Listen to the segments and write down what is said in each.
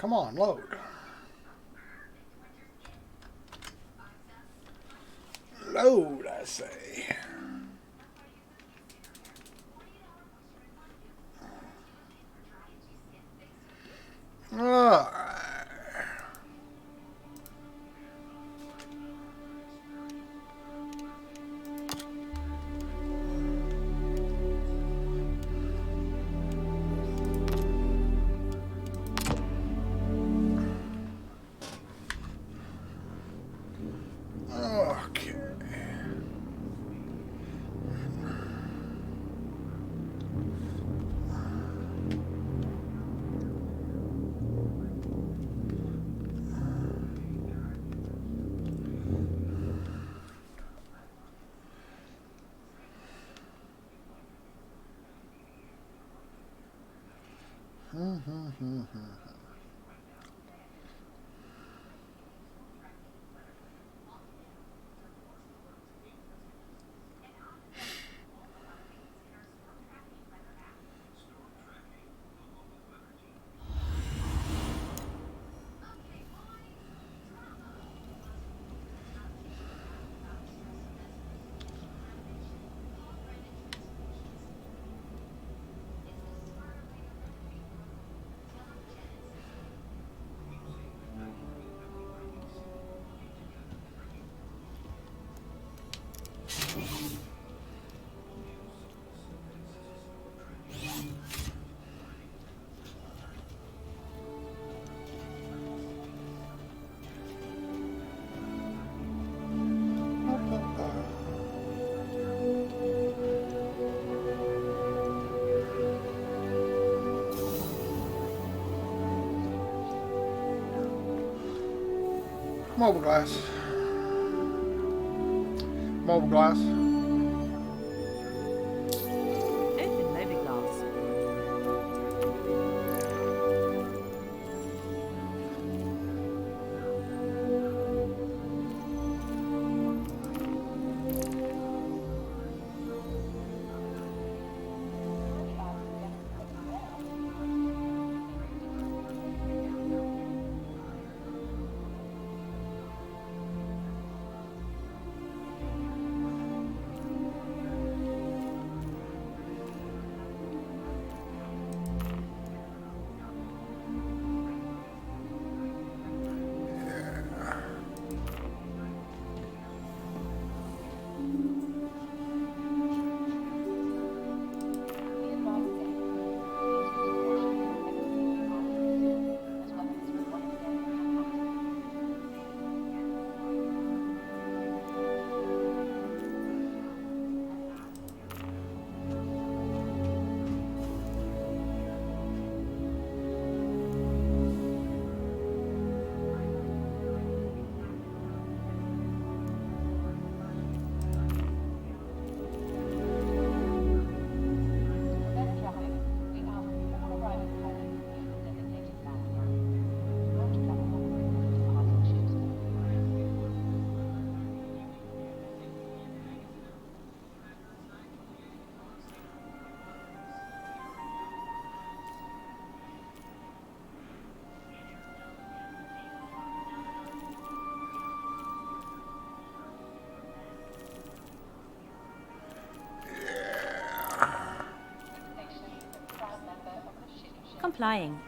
Come on, load. Load, I say. Alright. Okay. Mobile glass. Mobile glass. Open mobiGlass. Complying.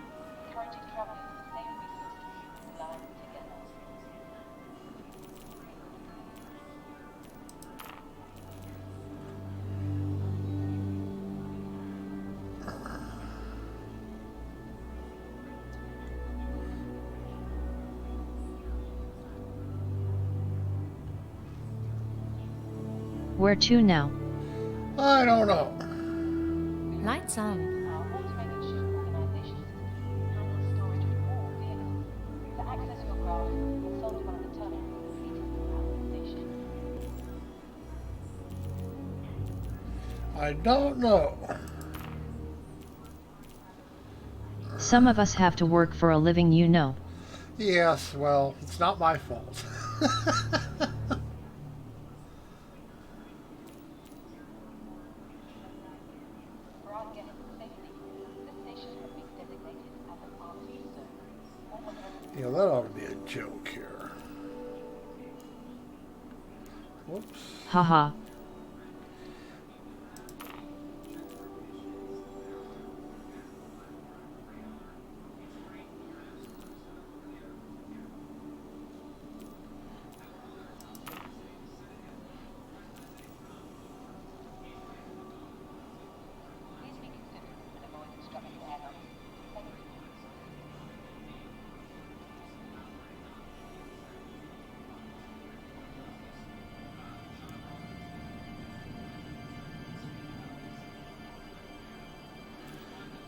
Where to now? I don't know. Lights on. I don't know. Some of us have to work for a living, you know. Yes, well, it's not my fault. You know, that ought to be a joke here. Whoops. Haha.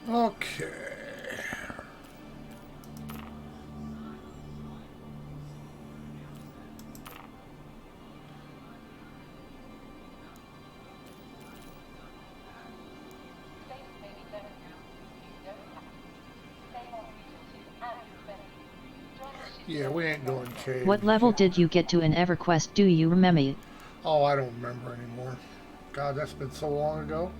Okay. Yeah, we ain't doing cave. What level did you get to in EverQuest? Do you remember? Oh, I don't remember anymore. God, that's been so long ago.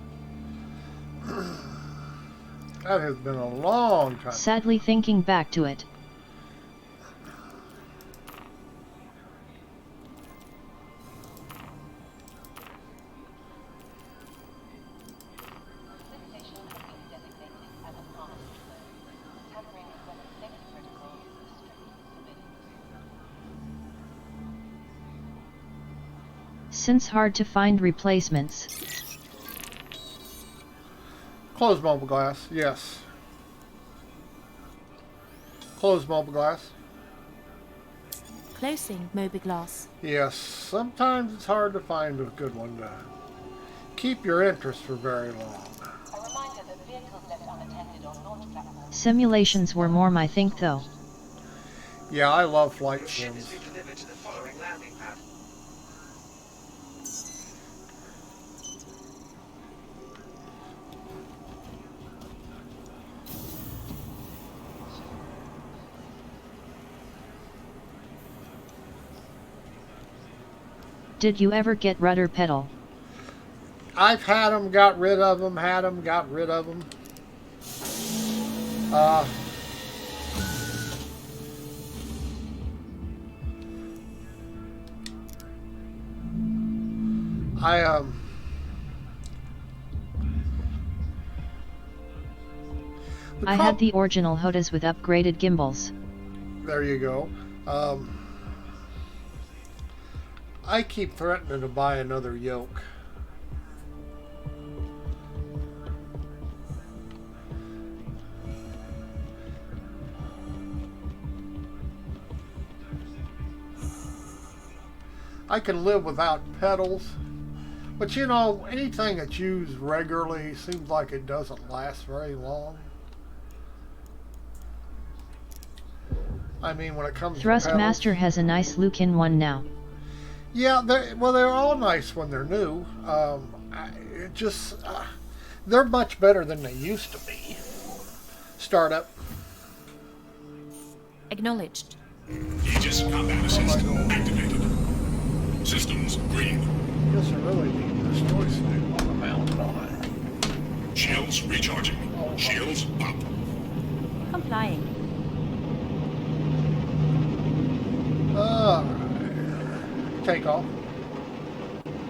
That has been a long time. Sadly thinking back to it. Since hard to find replacements. Close mobile glass, yes. Close mobile glass. Closing mobiGlass. Yes, sometimes it's hard to find a good one to keep your interest for very long. A reminder that vehicles left unattended on launch platforms. Simulations were more my thing though. Yeah, I love flight Your ship has sims. been delivered to the following landing pad. Did you ever get rudder pedal? I've had them, got rid of them, had them, got rid of them. I had the original Hodas with upgraded gimbals. There you go. I keep threatening to buy another yoke. I can live without pedals, but you know, anything that's used regularly seems like it doesn't last very long. I mean, when it comes to pedals, Thrustmaster has a nice look-in one now. yeah, they're all nice when they're new. They're much better than they used to be. Startup. Acknowledged. Aegis combat assist activated. Systems green. Guess I really need this joystick on the mountain on. Shields recharging. Shields up. Complying. Take off.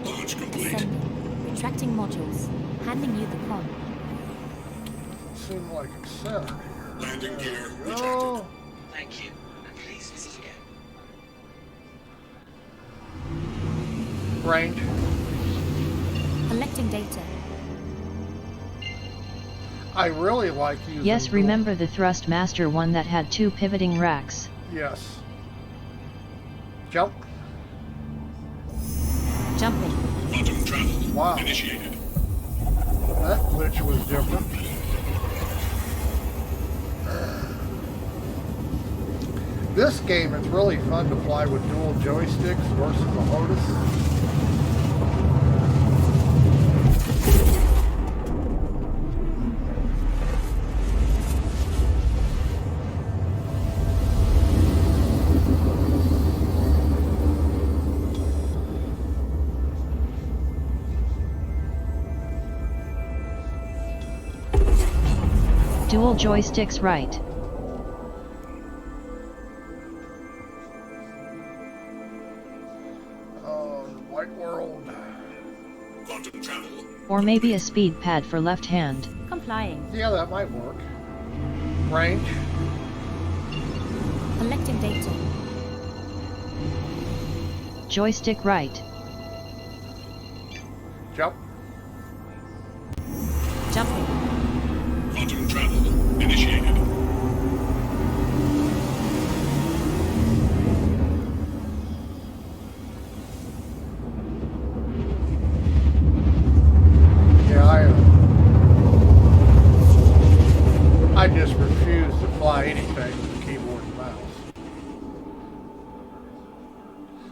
Launch complete. Sending. Retracting modules. Handing you the con. Seemed like it's centered here. Landing gear Oh, retracted. Thank you, and please visit again. range. Collecting data. I really like using. Yes, dual- remember the Thrustmaster one that had two pivoting racks. Yes. Jump. Jumping. Quantum travel Wow. initiated. That glitch was different. This game, it's really fun to fly with dual joysticks versus the Hodis. Dual joysticks right. Or maybe a speed pad for left hand. Complying. Yeah, that might work. Range. Collecting data. Joystick right. Jump. Jumping. Quantum travel initiated. Yeah, I just refuse to fly anything with a keyboard and mouse.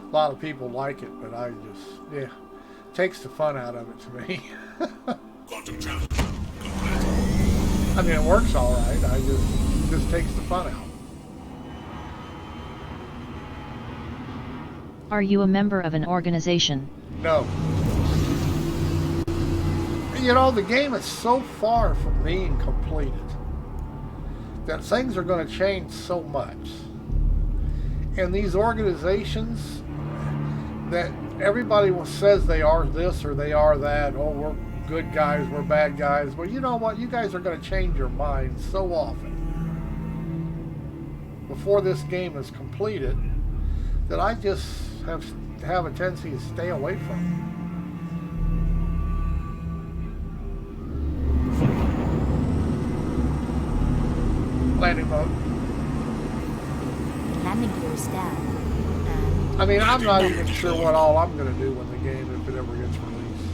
A lot of people like it, but I just, yeah, takes the fun out of it to me. Quantum travel complete. I mean, it works all right. I just takes the fun out. Are you a member of an organization? No. You know, the game is so far from being completed that things are going to change so much. And these organizations that everybody says they are this or they are that, oh, we're good guys, we're bad guys. Well, you know what? You guys are going to change your minds so often before this game is completed that I just have a tendency to stay away from it. Landing mode. Landing gear is down. And I mean, I'm not even sure what all I'm going to do with the game if it ever gets released.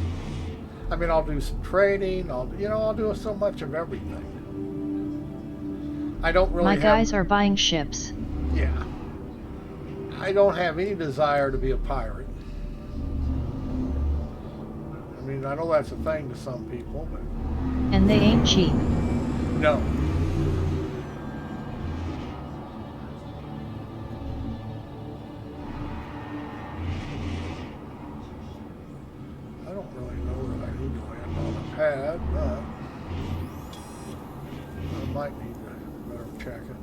I mean, I'll do some trading. I'll do so much of everything. I don't really My have... guys are buying ships. Yeah. I don't have any desire to be a pirate. I mean, I know that's a thing to some people, but... And they ain't cheap. No. I don't really know that I need to land on a pad, but I might need to better check it.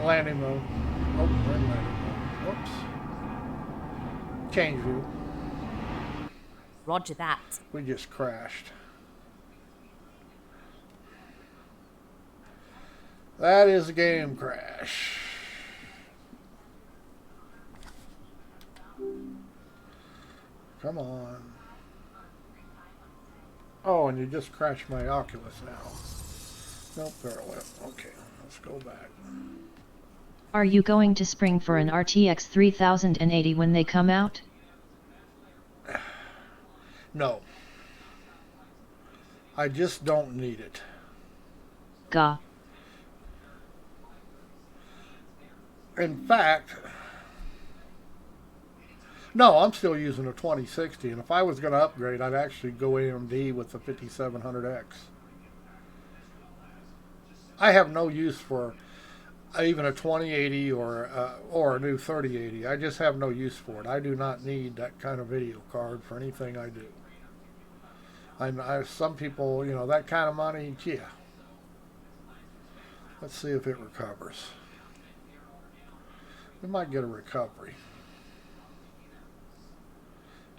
Landing mode. Oh, we're in landing mode. Whoops. Change view. Roger that. We just crashed. That is a game crash. Come on. Oh, and you just crashed my Oculus now. Nope, there it went. Okay, let's go back. Are you going to spring for an RTX 3080 when they come out? No. I just don't need it. Gah. In fact, no, I'm still using a 2060, and if I was going to upgrade, I'd actually go AMD with the 5700X. I have no use for even a 2080 or a new 3080. I just have no use for it. I do not need that kind of video card for anything I do. Some people, you know, that kind of money, yeah. Let's see if it recovers. We might get a recovery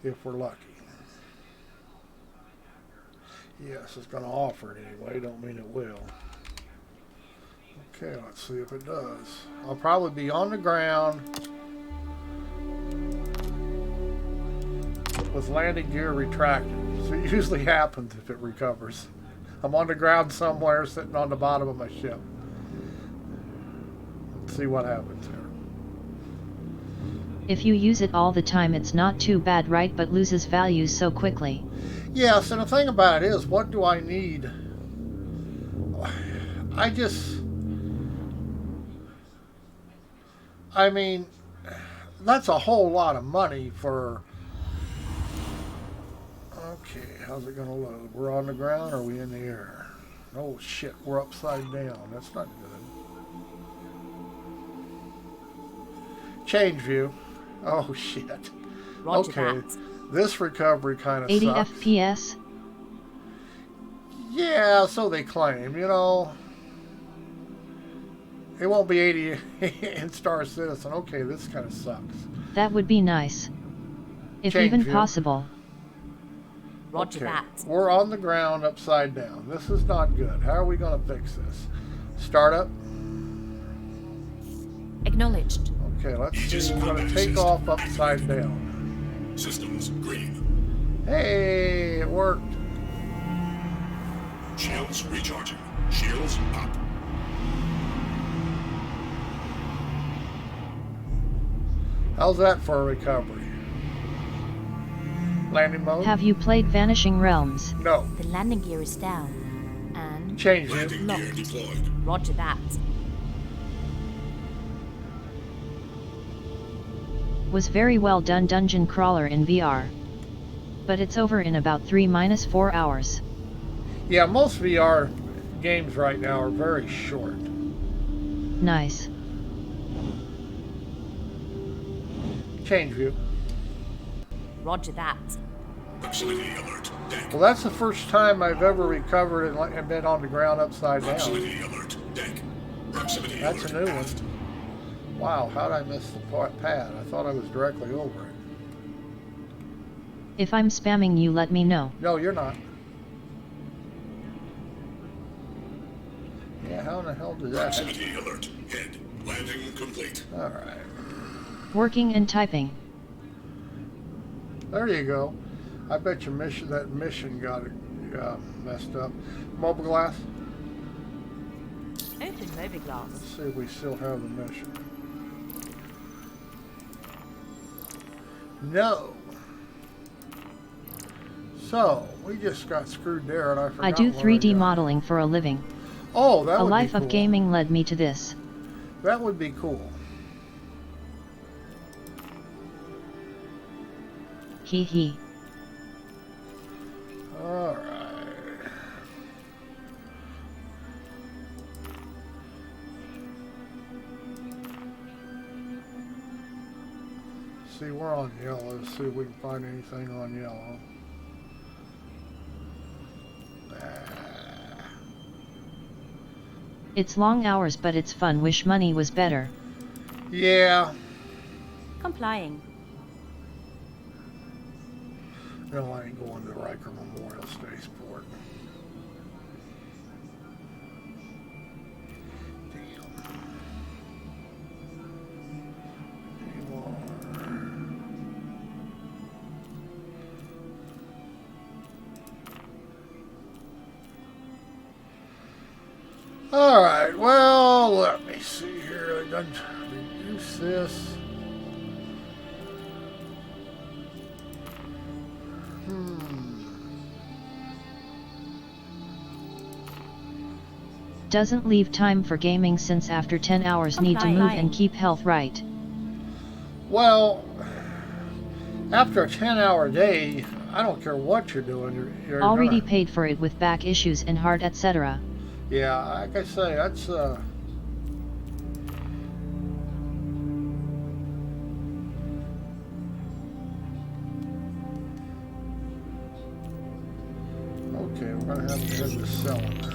if we're lucky. Yes, it's going to offer it anyway. Don't mean it will. Okay, let's see if it does. I'll probably be on the ground with landing gear retracted. So it usually happens if it recovers. I'm on the ground somewhere sitting on the bottom of my ship. Let's see what happens here. If you use it all the time, it's not too bad, right? But loses value so quickly. Yes, and the thing about it is, what do I need? I mean, that's a whole lot of money for... Okay, how's it going to load? We're on the ground or are we in the air? Oh shit, we're upside down. That's not good. Change view. Oh shit. Roger Okay, that. this recovery kind of 80 sucks. FPS? Yeah, so they claim, you know. It won't be 80 in Star Citizen. Okay, this kind of sucks. That would be nice. If Change even view. possible. Roger Okay, that. we're on the ground upside down. This is not good. How are we going to fix this? Startup. Acknowledged. Okay, let's Aegis see. We're going to combat take assist off upside activated. down. Systems green. Hey, it worked. Shields recharging. Shields up. How's that for a recovery? Landing mode? Have you played Vanishing Realms? No. The landing gear is down. And Change view. Landing gear Locked. deployed. roger that. Was very well done dungeon crawler in VR. But it's over in about 3-4 hours. Yeah, most VR games right now are very short. Nice. Change view. Roger that. Proximity alert. Deck. Well, that's the first time I've ever recovered and been on the ground upside down. Proximity alert. Deck. Proximity That's alert. a new one. passed. Wow, how'd I miss the pad? I thought I was directly over it. If I'm spamming you, let me know. No, you're not. Yeah, how in the hell did that happen? Proximity alert. Head. Landing complete. Alright. Working and typing. There you go. I bet your that mission got it messed up. Mobile glass. Open movie glass. Let's see if we still have the mission. No. So, we just got screwed there and I forgot I do what 3D got. modeling for a living. Oh, that A would life be cool. of gaming led me to this. That would be cool. Hee hee. Alright. See, we're on yellow. Let's see if we can find anything on yellow. It's long hours but it's fun. Wish money was better. Yeah. Complying. No, I ain't going to Riker Memorial Spaceport. Damn. Anymore. Alright, well, let me see here. I done reduce this. Doesn't leave time for gaming since after 10 hours need to move and keep health right. Well, after a 10-hour day, I don't care what you're doing. You're Already gonna, paid for it with back issues and heart etc. yeah, like I say, that's okay, we're gonna have to head to selling now.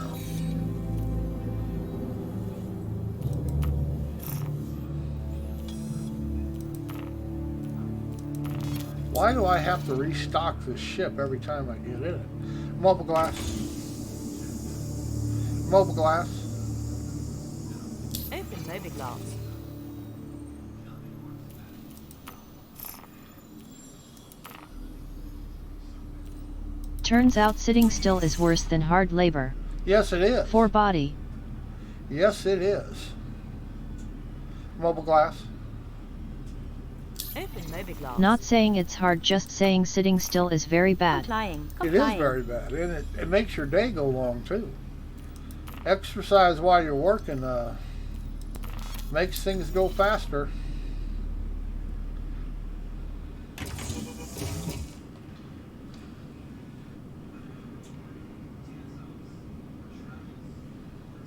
Why do I have to restock this ship every time I get in it? Mobile glass. Mobile glass. Open movie glass. Turns out sitting still is worse than hard labor. Yes, it is. For body. Yes, it is. Mobile glass. Open movie glass. Not saying it's hard, just saying sitting still is very bad. Complying. It is very bad, and it makes your day go long too. Exercise while you're working makes things go faster.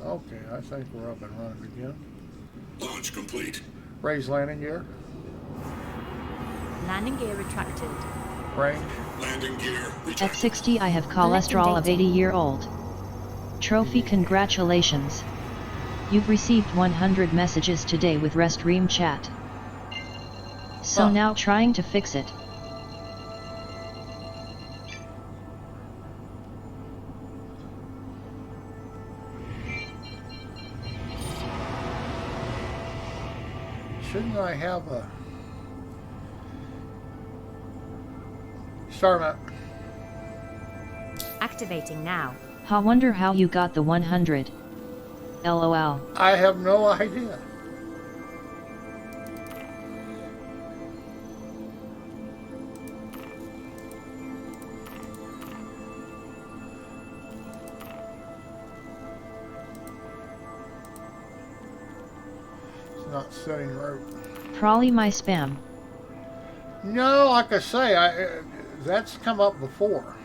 Okay, I think we're up and running again. Launch complete. Raise landing gear. Landing gear retracted. Range. Landing gear At retracted. 60 I have cholesterol of 80-year-old. Trophy, congratulations. You've received 100 messages today with Restream chat. So now trying to fix it. Shouldn't I have a start map? Activating now. I wonder how you got the 100. LOL. I have no idea. It's not setting right. Probably my spam. No, like I say, that's come up before.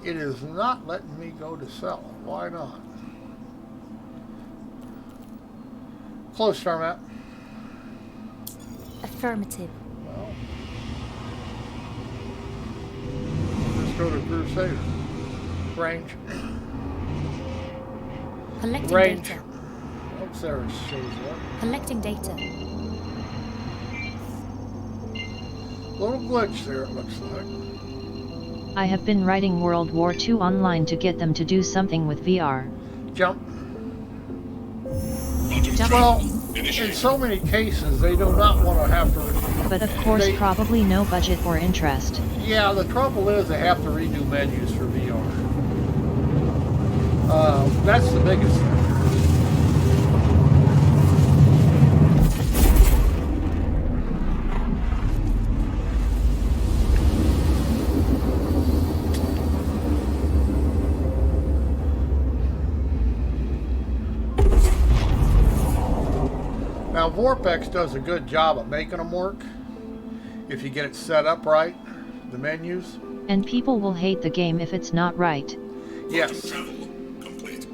It is not letting me go to sell it. Why not? Close star map. Affirmative. Well, let's go to Crusader. Range. Collecting Range. data. Oops, there it shows up. Collecting data. Little glitch there, it looks like. I have been writing World War II online to get them to do something with VR. Jump. Jump. Well, in so many cases, they do not want to have to. But of course probably no budget or interest. Yeah, the trouble is they have to redo menus for VR. That's the biggest thing. Now, vorpX does a good job of making them work if you get it set up right, the menus. And people will hate the game if it's not right. Yes. Travel complete.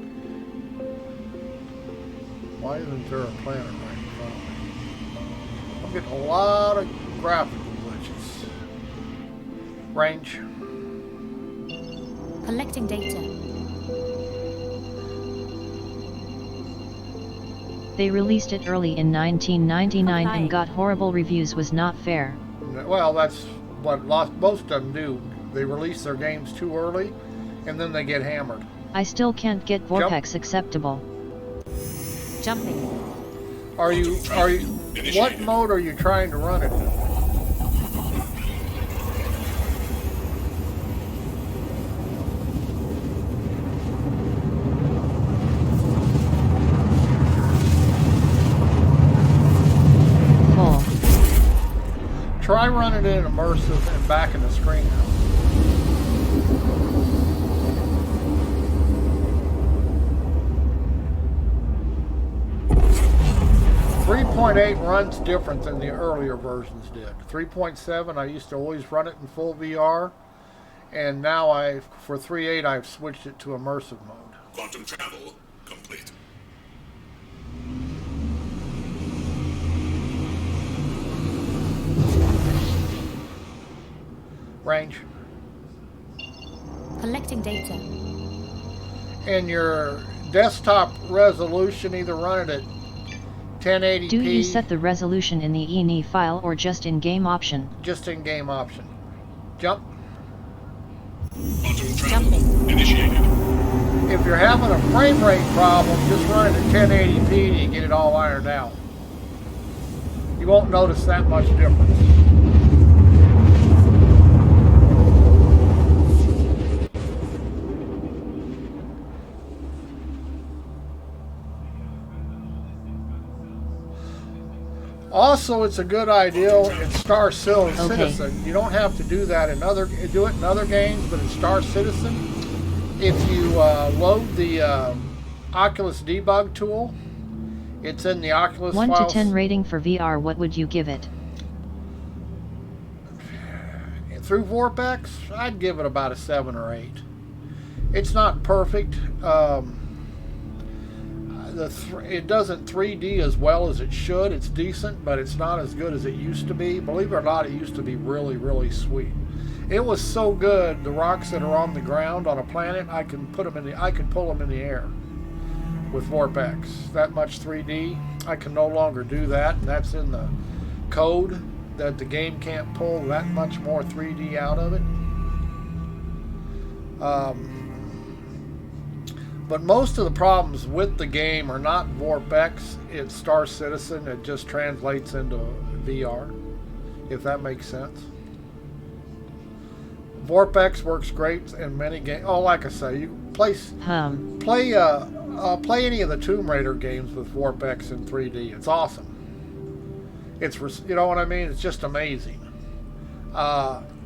Why isn't there a planet right in front of me? I'm getting a lot of graphical glitches. Range. Collecting data. They released it early in 1999 and got horrible reviews. Was not fair. Well, that's what most of them do. They release their games too early, and then they get hammered. I still can't get vorpX acceptable. Jumping. Are you? What mode are you trying to run it in? 4. Try running it in immersive and backing the screen out. .8 runs different than the earlier versions did. 3.7, I used to always run it in full VR, and now for 3.8 I've switched it to immersive mode. Quantum travel complete. Range. Collecting data. And your desktop resolution, either run it at 1080p. Do you set the resolution in the INI file or just in game option? Just in game option. Jump. Quantum travel Jumping. initiated. If you're having a frame rate problem, just run it at 1080p and you get it all ironed out. You won't notice that much difference. Also, it's a good idea in Star Citizen. You don't have to do that do it in other games, but in Star Citizen, if you load the Oculus debug tool, it's in the Oculus 1 files. to 10 rating for VR, what would you give it? Through vorpX, I'd give it about a 7 or 8. It's not perfect. It doesn't 3D as well as it should. It's decent, but it's not as good as it used to be. Believe it or not, it used to be really, really sweet. It was so good. The rocks that are on the ground on a planet, I can put them in the. I could pull them in the air with vorpX. That much 3D, I can no longer do that, and that's in the code that the game can't pull that much more 3D out of it. But most of the problems with the game are not vorpX. It's Star Citizen. It just translates into VR, if that makes sense. vorpX works great in many games. Oh, like I say, you play any of the Tomb Raider games with vorpX in 3D. It's awesome. It's, you know what I mean? It's just amazing.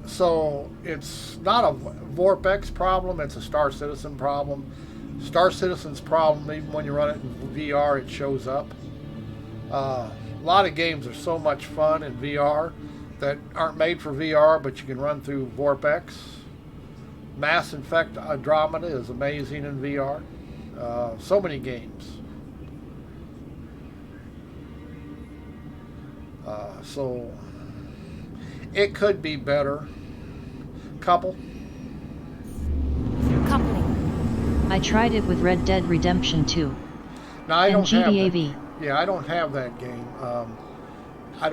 So it's not a vorpX problem. It's a Star Citizen problem. Star Citizen's problem, even when you run it in VR, it shows up. A lot of games are so much fun in VR that aren't made for VR, but you can run through vorpX. Mass Effect Andromeda is amazing in VR. So many games. So it could be better. Couple. Coupling. I tried it with Red Dead Redemption 2. Now I don't have GTA that. V. Yeah, I don't have that game.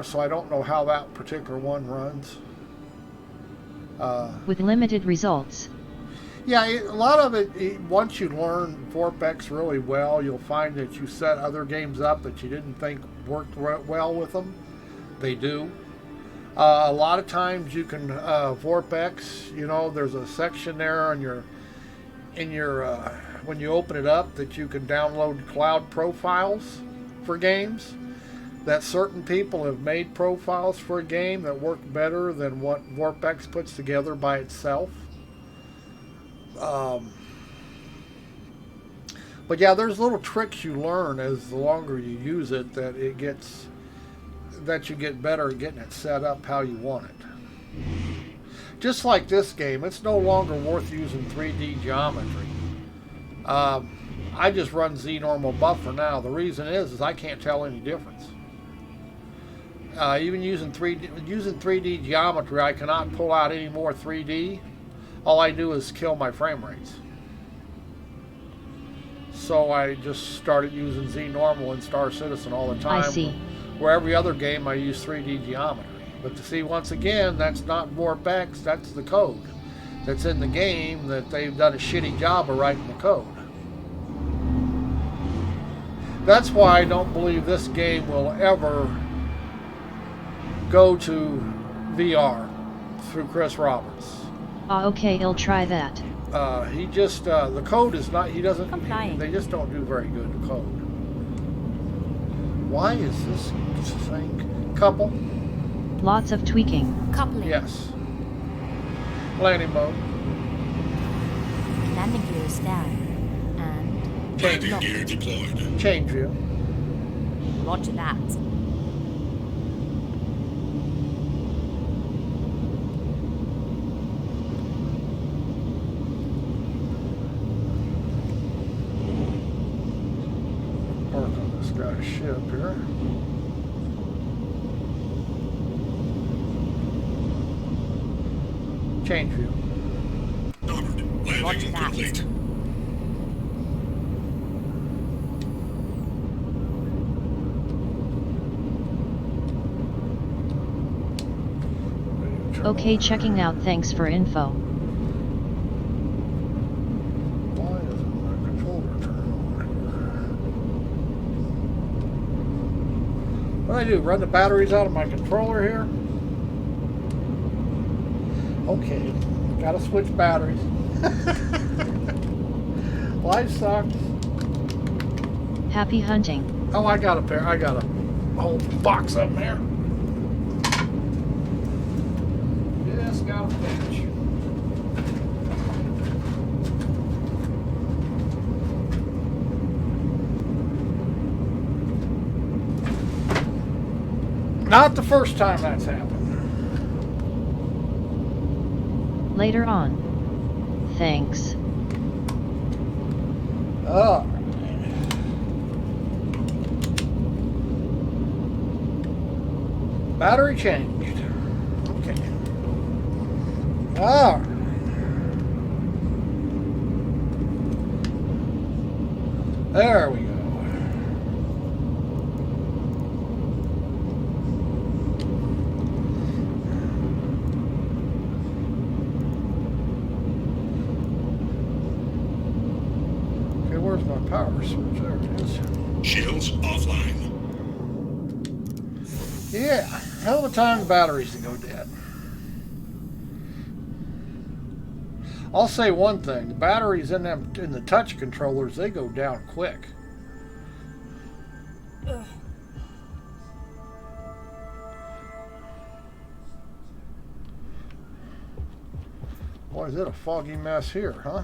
So I don't know how that particular one runs. With limited results. Yeah, a lot of it, once you learn vorpX really well, you'll find that you set other games up that you didn't think worked well with them. They do. A lot of times you can vorpX, you know, there's a section there on your when you open it up that you can download cloud profiles for games. That certain people have made profiles for a game that work better than what vorpX puts together by itself. But yeah, there's little tricks you learn as the longer you use it that you get better at getting it set up how you want it. Just like this game, it's no longer worth using 3D geometry. I just run Z normal buffer now. The reason is I can't tell any difference. Even using 3D geometry, I cannot pull out any more 3D. All I do is kill my frame rates. So I just started using Z normal and Star Citizen all the time. I see. Where every other game I use 3D geometry. But to see, once again, that's not vorpX, that's the code that's in the game that they've done a shitty job of writing the code. That's why I don't believe this game will ever go to VR through Chris Roberts. Okay, I'll try that. He just, the code is not, he doesn't, Complying. they just don't do very good code. Why is this thing? Couple? Lots of tweaking. Coupling. Yes. Landing mode. Landing gear is down. And Change, Landing gear deployed. change view. roger that. Work on this guy's ship here. Change view. Armored. Roger Landing that. complete. Okay, checking out. Thanks for info. Why isn't my controller turning on here? What do I do? Run the batteries out of my controller here? Okay, gotta switch batteries. Life sucks. Happy hunting. Oh, I got a pair. I got a whole box of them here. Just got a batch. Not the first time that's happened. Later on. Thanks. Oh. Battery changed. Okay. Ah. There we go. Okay, where's my power switch? There it is. Shields offline. Yeah, hell of a time the batteries to go dead. I'll say one thing: the batteries in the touch controllers, they go down quick. Boy, is it a foggy mess here, huh?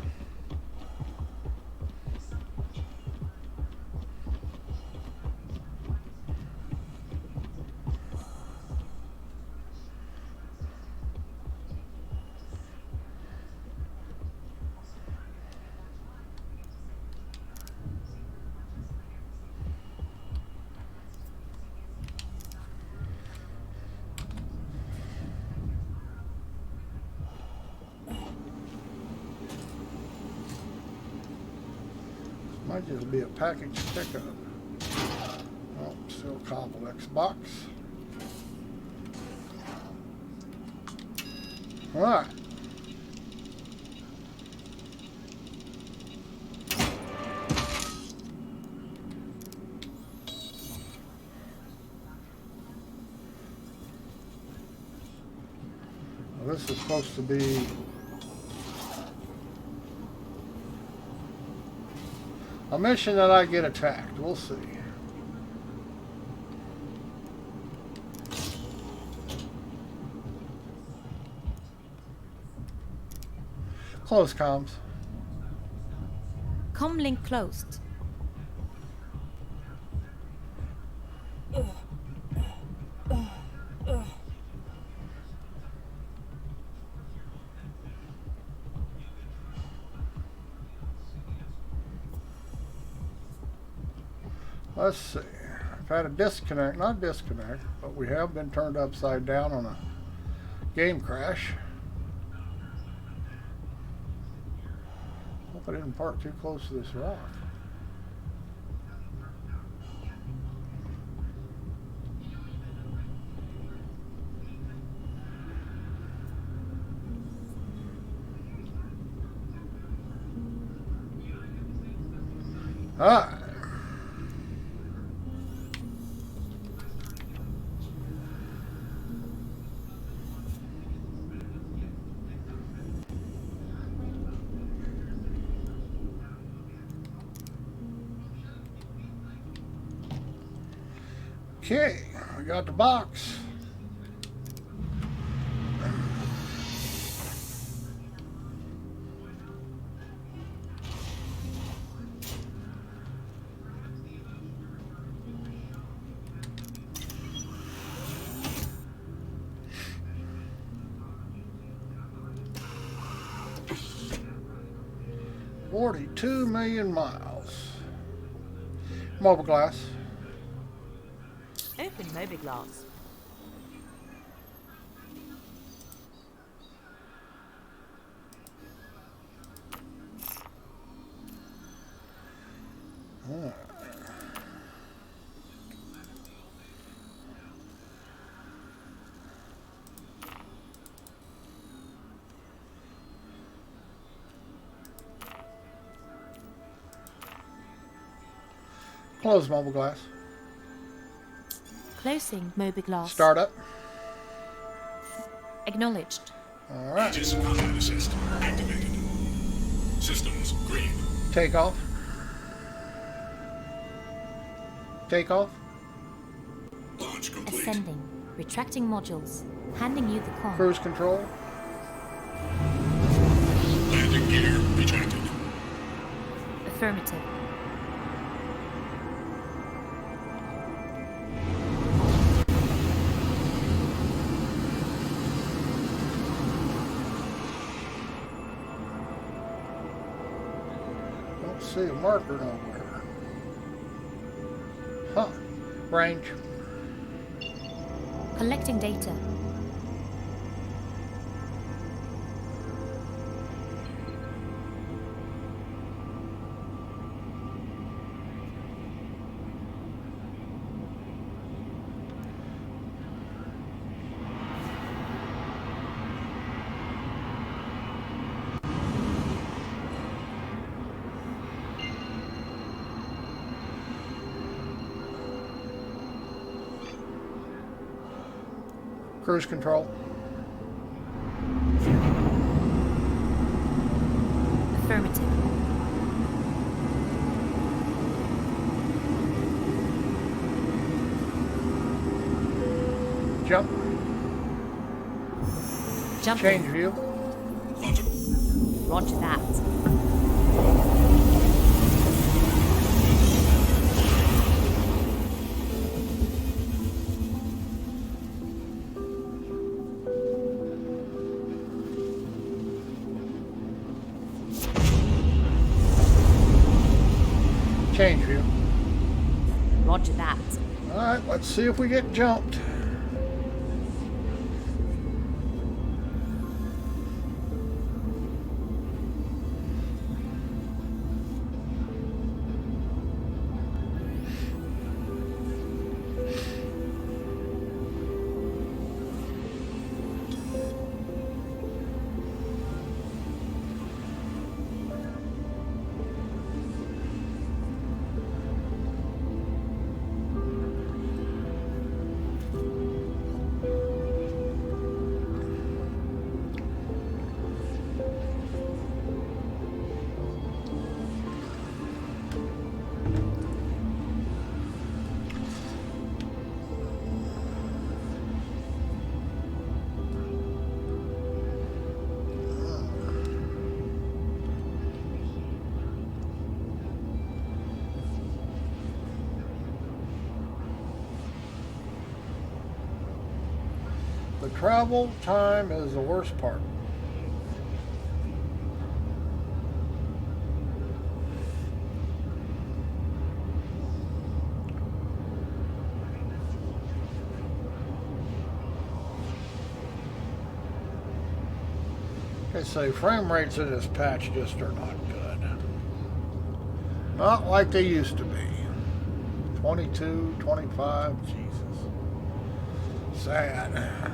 Might just be a package pickup. Oh, still a complex box. All right. Well, this is supposed to be a mission that I get attacked. We'll see. Close comms. Com link closed. Let's see. I've had a disconnect, not disconnect, but we have been turned upside down on a game crash. Hope I didn't park too close to this rock. All right. Okay, we got the box. $42 million miles. Mobile glass. Open Mobiglass. Close mobile glass. Closing Mobiglass. Startup. Acknowledged. All right. Aegis combat assist activated. Systems green. Takeoff. Takeoff. Launch complete. Ascending. Retracting modules. Handing you the com. Cruise control. Landing gear retracted. Affirmative. Don't see a marker nowhere. Huh. Range. Collecting data. Cruise control. Affirmative. Jump. Jumping. Change view. Launcher. Roger that. Change view. Roger that. Alright, let's see if we get jumped. The travel time is the worst part. They say frame rates in this patch just are not good. Not like they used to be. 22, 25, Jesus. Sad.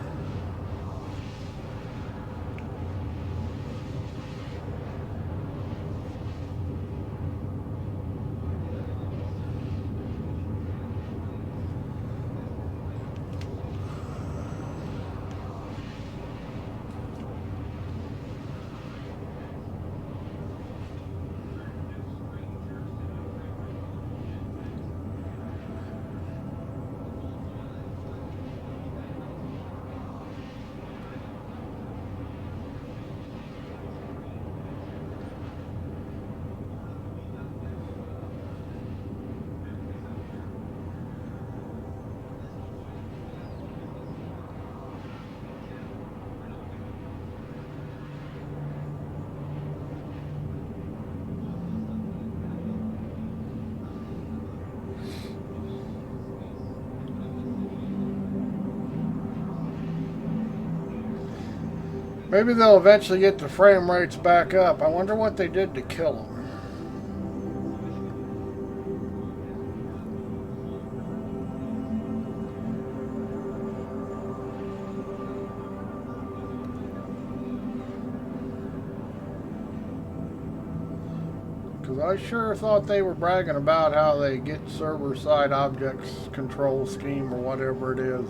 Maybe they'll eventually get the frame rates back up. I wonder what they did to kill them. Because I sure thought they were bragging about how they get server-side objects control scheme or whatever it is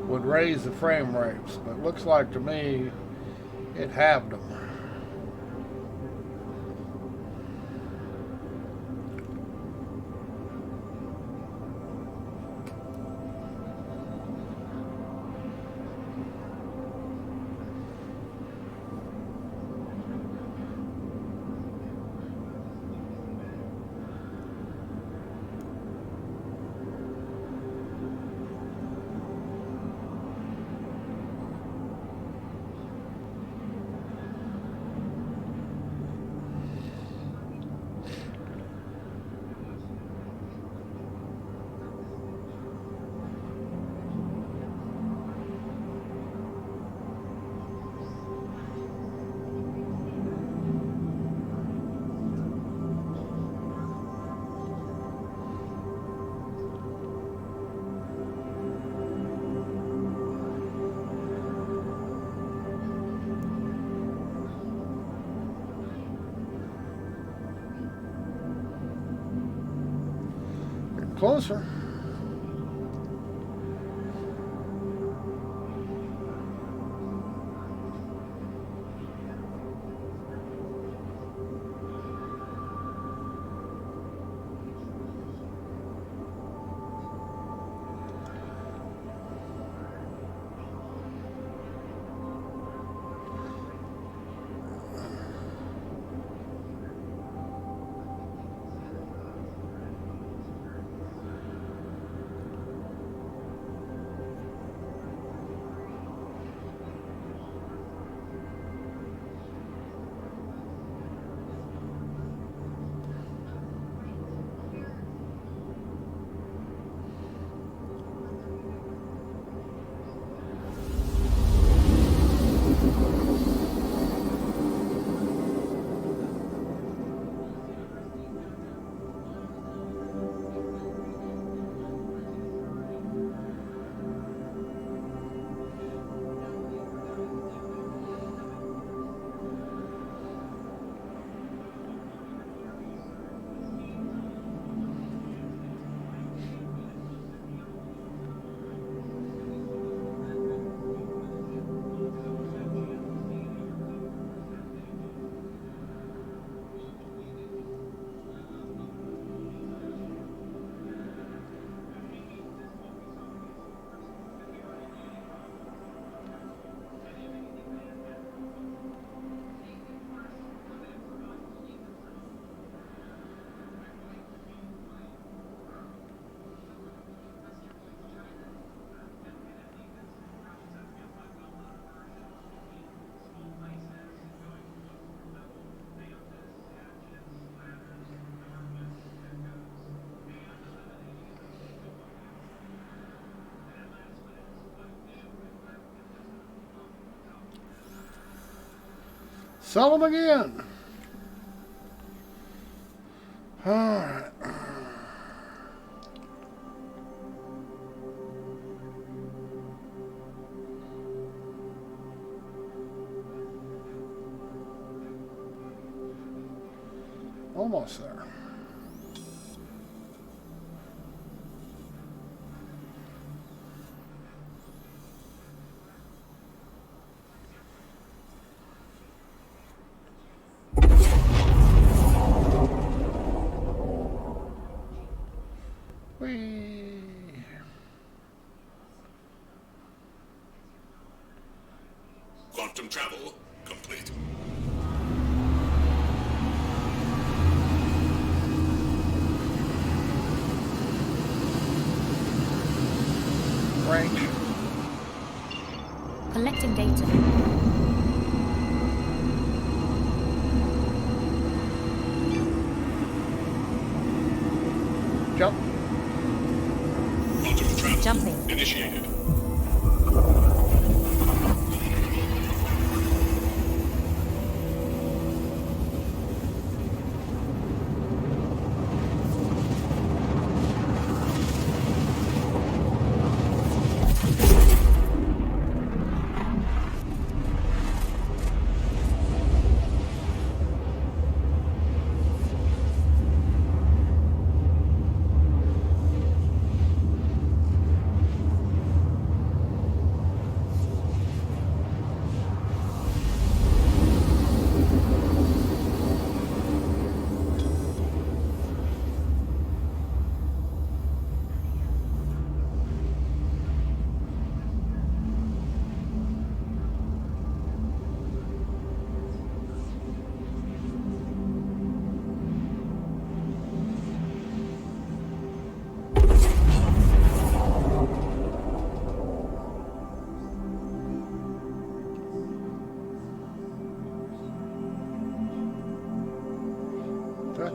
would raise the frame rates. But it looks like to me it halved them. Closer. Sell them again. Alright. Almost there. Whee! Quantum travel complete. Range. Collecting data. Jump. Quantum travel Jumping. initiated.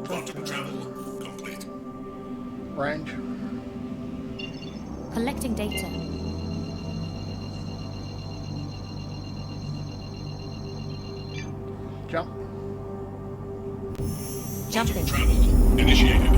Quantum travel complete. Range. Collecting data. Jump. Jumping. Travel initiated.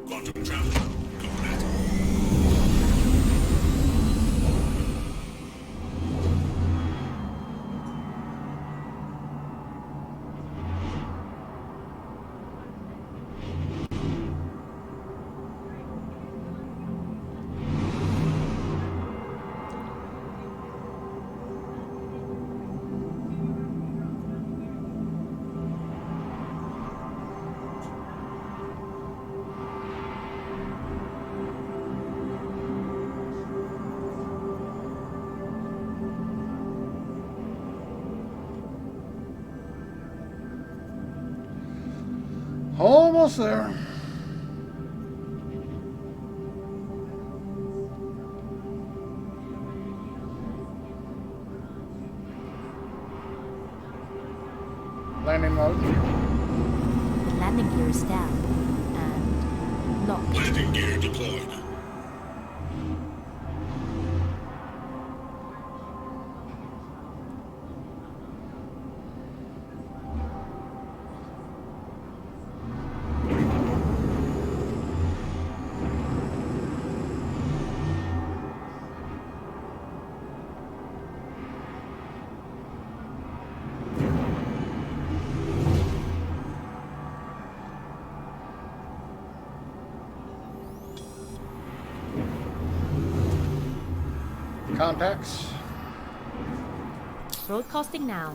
Quantum travel complete. Almost there. Landing mode. The landing gear is down. And locked. Landing gear deployed. Contacts. Broadcasting now.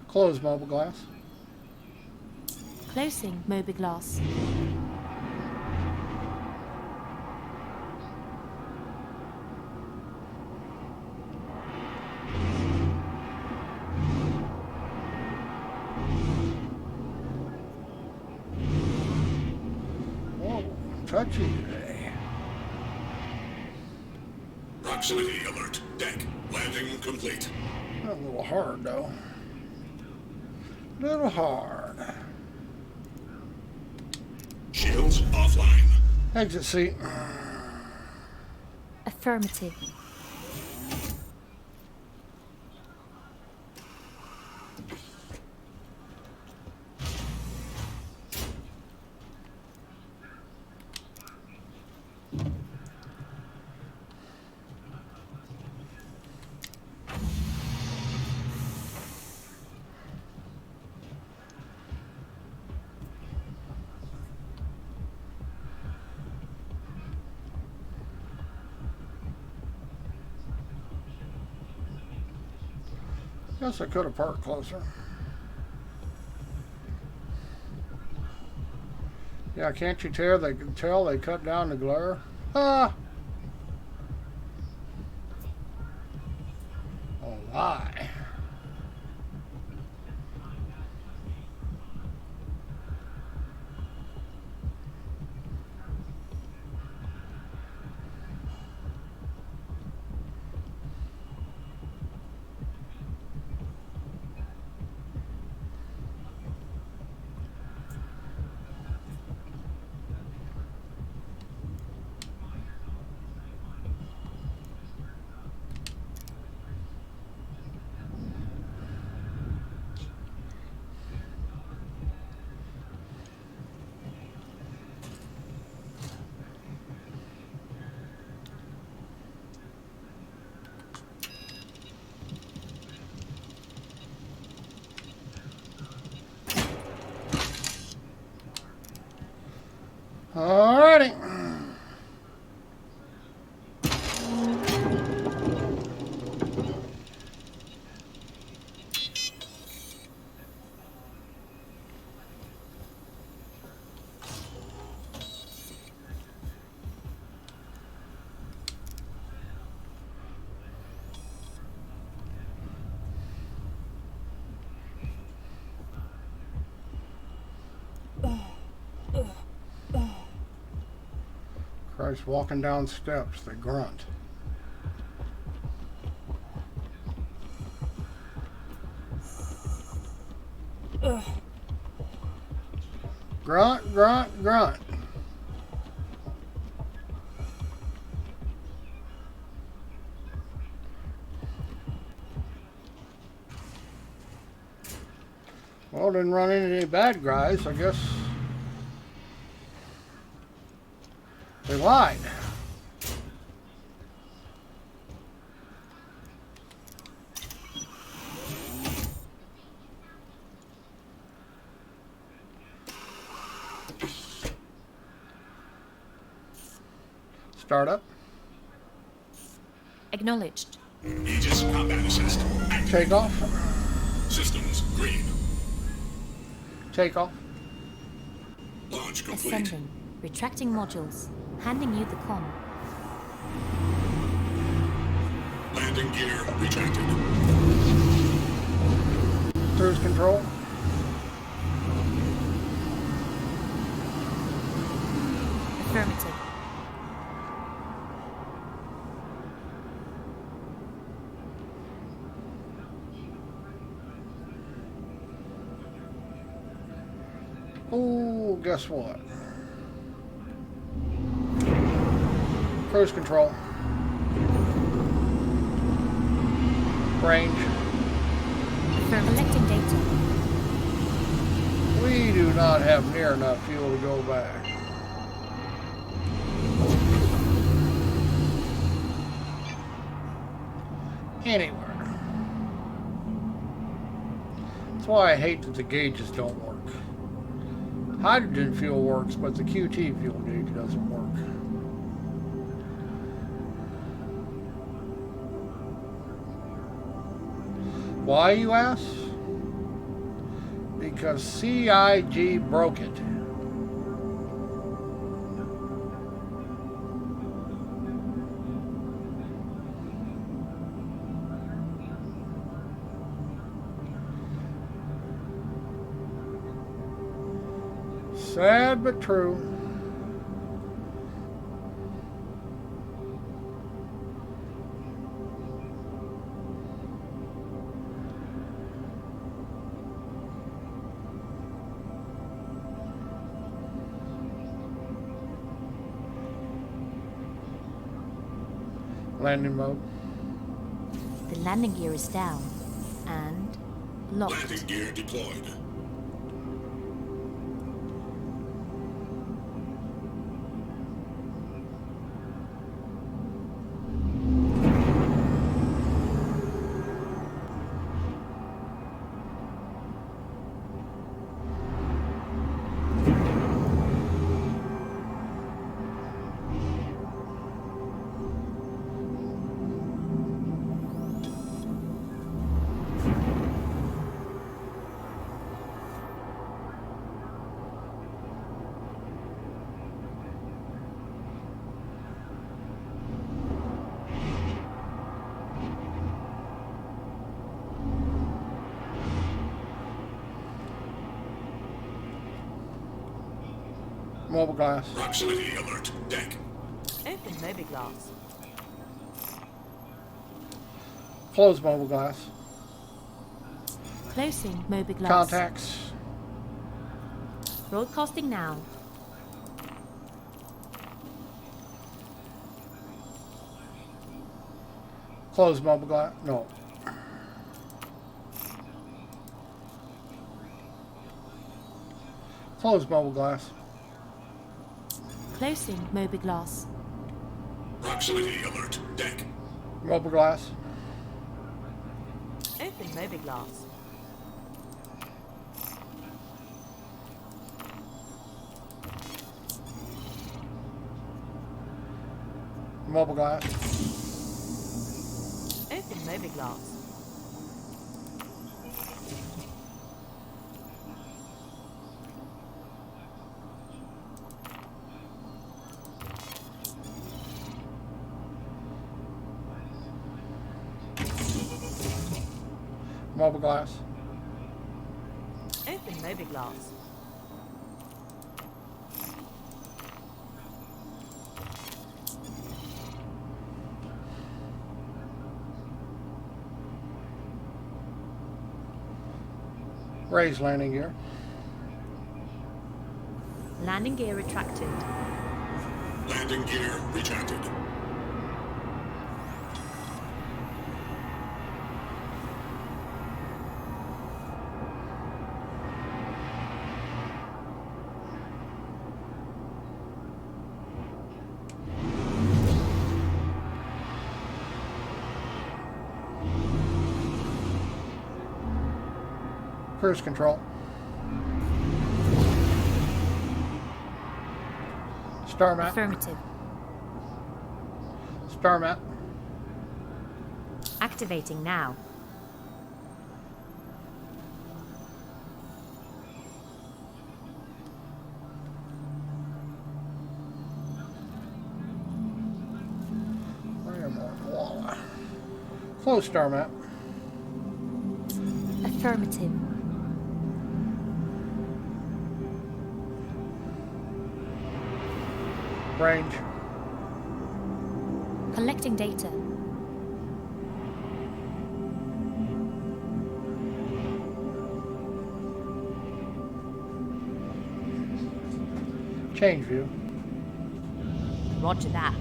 Close mobile glass. Closing mobiGlass. touchy today. Proximity alert. Deck. Landing complete. A little hard, though. Little hard. Shields offline. Exit seat. Affirmative. Guess I could have parked closer. Yeah, can't you tell? They can tell they cut down the glare. Ah. Oh my. Alrighty. Christ, walking down steps, they grunt. Grunt, grunt, grunt. Well, didn't run into any bad guys, I guess. They lied. Start up. Acknowledged. Aegis combat assist. Active. Take off. Systems green. Take off. Launch complete. Ascending. Retracting modules. Handing you the comm. Landing gear retracted. Cruise control. Affirmative. Oh, guess what? Cruise control. Range. Collecting data. We do not have near enough fuel to go back. Anywhere. That's why I hate that the gauges don't work. Hydrogen fuel works, but the QT fuel gauge doesn't work. Why, you ask? Because CIG broke it. Sad but true. Landing mode. The landing gear is down and locked. Landing gear deployed. Mobile glass. Proximity alert. Deck. Open mobi-glass. Close mobile glass. Closing mobi-glass. Contacts. Broadcasting now. Close mobile glass. No. Close mobile glass. Closing mobi-glass. Proximity alert. Deck. Mobile glass. Open mobi-glass. Mobile glass. Open mobi-glass. Mobile glass. Open mobi-glass. Raise landing gear. Landing gear retracted. Landing gear retracted. Cruise control. Star map. Affirmative. Star map. Activating now. Close star map. Affirmative. Range. Collecting data. Change view. Roger that.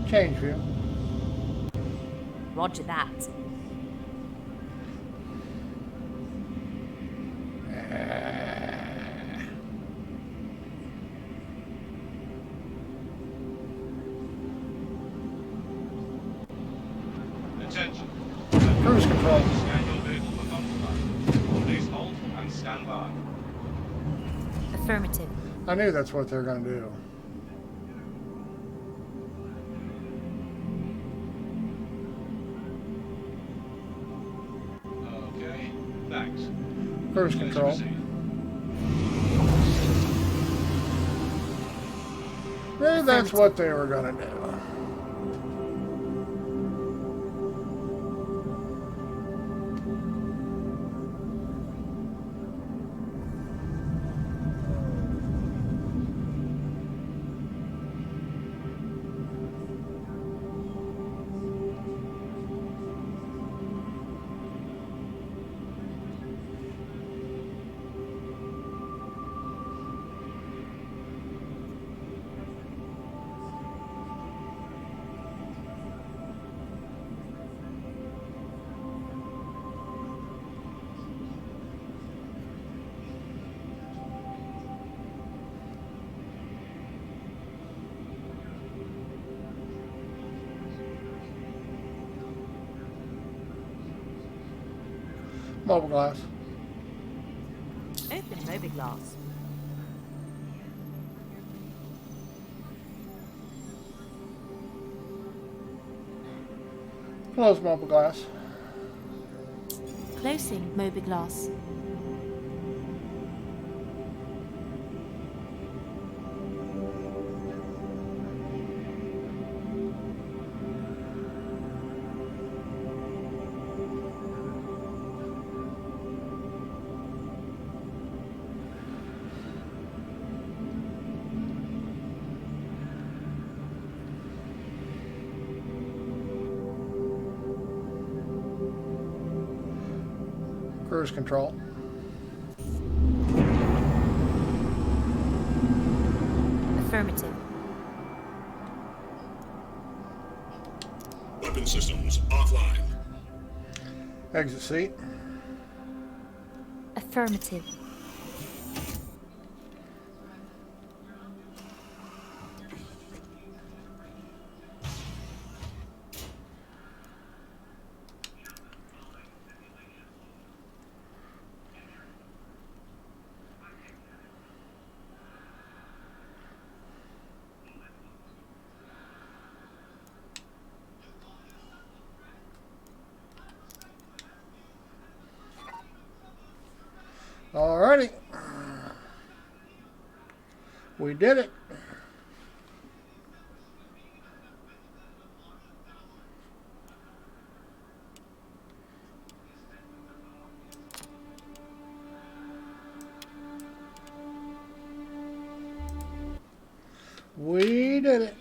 Change view. Roger that. Attention. Cruise control. Scan your vehicle for compromise. Please hold and stand by. Affirmative. I knew that's what they're going to do. Okay. Thanks. Cruise Please control. proceed. Maybe that's what they were going to do. mobile glass. Open mobiGlass. Close mobile glass. Closing mobiGlass. Cruise control. Affirmative. Weapon systems offline. Exit seat. Affirmative. Alrighty. We did it. We did it.